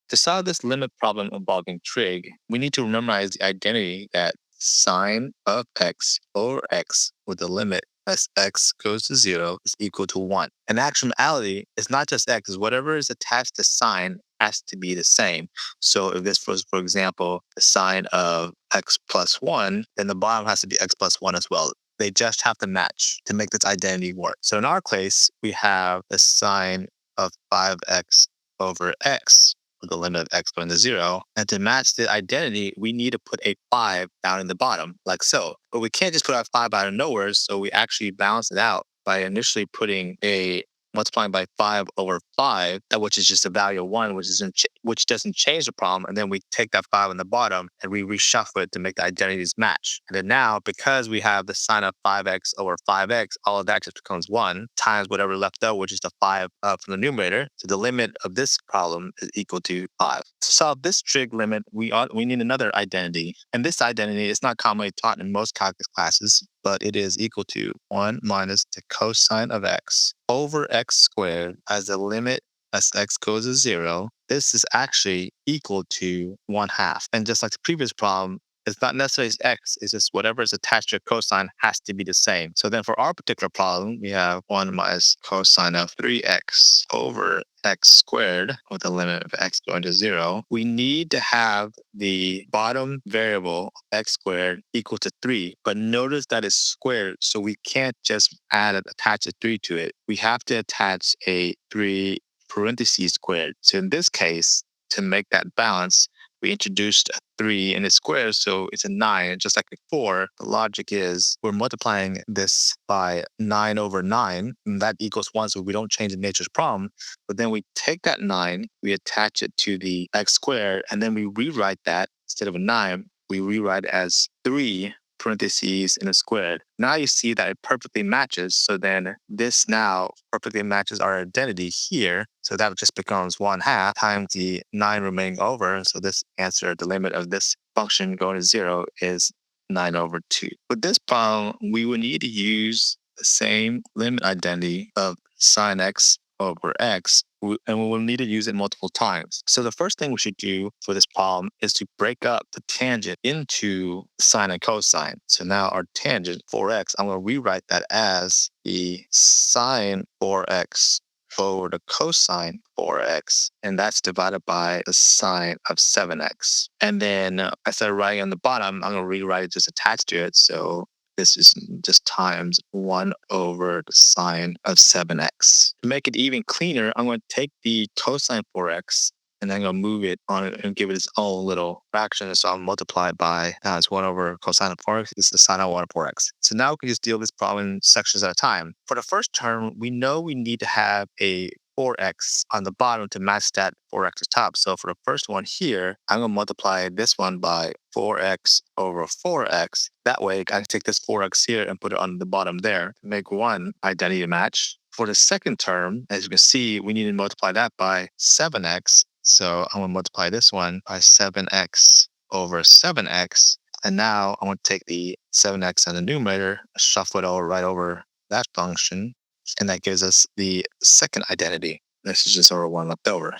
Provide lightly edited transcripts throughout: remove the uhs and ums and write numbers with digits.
To solve this limit problem involving trig, we need to memorize the identity that sine of x over x with the limit as x goes to 0 is equal to 1. In actuality, it's not just x, it's whatever is attached to sine has to be the same. So if this was, for example, the sine of x plus 1, then the bottom has to be x plus 1 as well. They just have to match to make this identity work. So in our case, we have the sine of 5x over x with the limit of x going to 0. And to match the identity, we need to put a 5 down in the bottom, like so. But we can't just put our 5 out of nowhere, so we actually balance it out by initially putting a multiplying by 5 over 5, that which is just a value of 1, which doesn't change the problem. And then we take that 5 on the bottom and we reshuffle it to make the identities match. And then now, because we have the sine of 5x over 5x, all of that just becomes 1 times whatever left over, which is the 5 from the numerator. So the limit of this problem is equal to 5. To solve this trig limit, we need another identity. And this identity is not commonly taught in most calculus classes, but it is equal to 1 minus the cosine of x over x squared as the limit as x goes to 0. This is actually equal to 1/2. And just like the previous problem, it's not necessarily x, it's just whatever is attached to a cosine has to be the same. So then for our particular problem, we have 1 minus cosine of 3x over x squared with the limit of x going to 0. We need to have the bottom variable x squared equal to 3, but notice that it's squared, so we can't just attach a 3 to it. We have to attach a 3 parentheses squared. So in this case, to make that balance, we introduced a 3 in the square, so it's a 9. Just like before, the logic is we're multiplying this by 9 over 9, and that equals 1, so we don't change the nature's problem. But then we take that 9, we attach it to the x squared, and then we rewrite that. Instead of a 9, we rewrite it as 3 parentheses in a squared. Now you see that it perfectly matches. So then this now perfectly matches our identity here. So that just becomes 1/2 times the 9 remaining over. So this answer, the limit of this function going to 0 is 9 over 2. With this problem, we would need to use the same limit identity of sine x over x, and we will need to use it multiple times. So the first thing we should do for this problem is to break up the tangent into sine and cosine. So now our tangent 4x, I'm going to rewrite that as the sine 4x over the cosine 4x, and that's divided by the sine of 7x. And then instead of writing on the bottom, I'm going to rewrite it just attached to it. So this is just times 1 over the sine of 7x. To make it even cleaner, I'm going to take the cosine 4x and then I'm going to move it on it and give it its own little fraction. So I'll multiply it by it's 1 over cosine of 4x. This is the sine of 1 of 4x. So now we can just deal with this problem in sections at a time. For the first term, we know we need to have a 4x on the bottom to match that 4x at the top. So for the first one here, I'm going to multiply this one by 4x over 4x. That way, I can take this 4x here and put it on the bottom there to make one identity match. For the second term, as you can see, we need to multiply that by 7x. So I'm going to multiply this one by 7x over 7x. And now I'm going to take the 7x in the numerator, shuffle it over right over that function, and that gives us the second identity. This is just our one left over.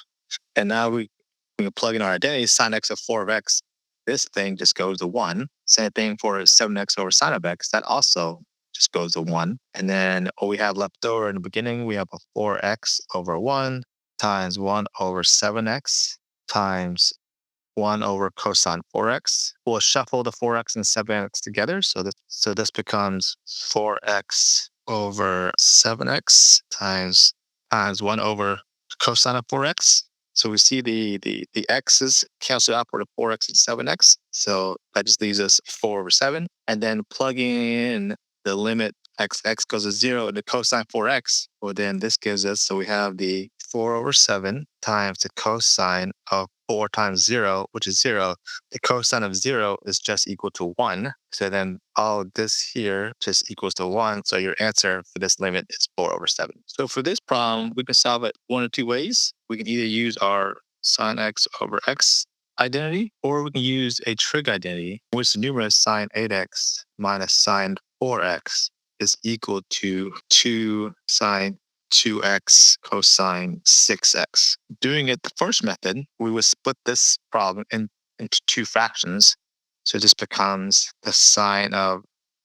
And now we can plug in our identity, sine x of 4 of x. This thing just goes to 1. Same thing for 7x over sine of x. That also just goes to 1. And then what we have left over in the beginning, we have a 4x over 1 times 1 over 7x times 1 over cosine 4x. We'll shuffle the 4x and 7x together. So this becomes 4x over 7x times 1 over cosine of 4x. So we see the x's cancel out for the 4x and 7x. So that just leaves us 4 over 7. And then plugging in the limit x goes to 0 and the cosine 4x, well, then this gives us, so we have the 4 over 7 times the cosine of 4 times 0, which is 0. The cosine of 0 is just equal to 1. So then all of this here just equals to 1. So your answer for this limit is 4 over 7. So for this problem, we can solve it one of two ways. We can either use our sine x over x identity, or we can use a trig identity, which the numerator is sine 8x minus sine 4x is equal to 2 sine 2x cosine 6x. Doing it the first method, we would split this problem into two fractions. So this becomes the sine of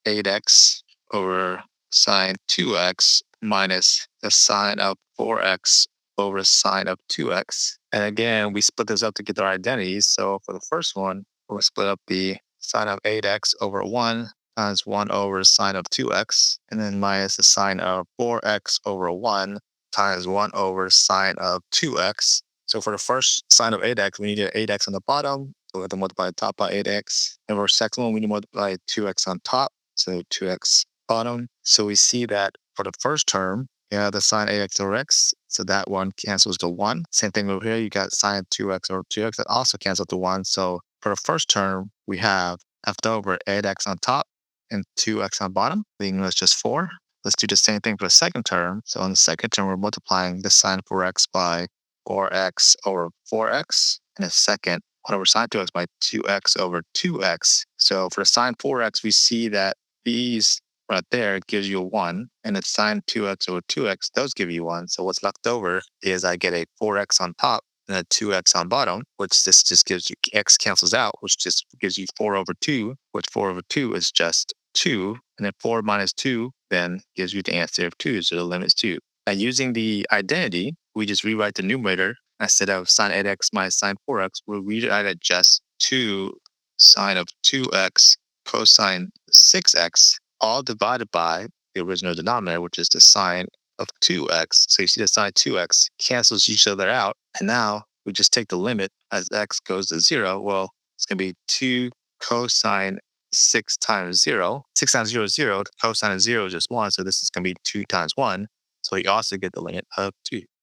8x over sine 2x minus the sine of 4x over sine of 2x. And again, we split this up to get our identities. So for the first one, we'll split up the sine of 8x over 1 times 1 over sine of 2x, and then minus the sine of 4x over 1 times 1 over sine of 2x. So for the first sine of 8x, we need an 8x on the bottom. So we have to multiply the top by 8x. And for the second one, we need to multiply 2x on top. So 2x bottom. So we see that for the first term, you have the sine 8x over x. So that one cancels to 1. Same thing over here. You got sine 2x over 2x. That also cancels to 1. So for the first term, we have left over 8x on top and 2x on bottom, leaving us just 4. Let's do the same thing for the second term. So in the second term, we're multiplying the sine 4x by 4x over 4x. And the second, 1 over sine 2x by 2x over 2x. So for the sine 4x, we see that these right there gives you a 1. And the sine 2x over 2x, those give you 1. So what's left over is I get a 4x on top and a 2x on bottom, which this just gives you, x cancels out, which just gives you 4 over 2, which 4 over 2 is just 2. And then 4 minus 2 then gives you the answer of 2, so the limit's 2. And using the identity, we just rewrite the numerator. Instead of sine 8x minus sine 4x, we'll rewrite it just 2 sine of 2x cosine 6x, all divided by the original denominator, which is the sine of 2x. So you see the sine 2x cancels each other out. And now we just take the limit as x goes to 0. Well, it's going to be 2 cosine 6 times 0. 6 times 0 is 0. The cosine of 0 is just 1. So this is going to be 2 times 1. So you also get the limit of 2.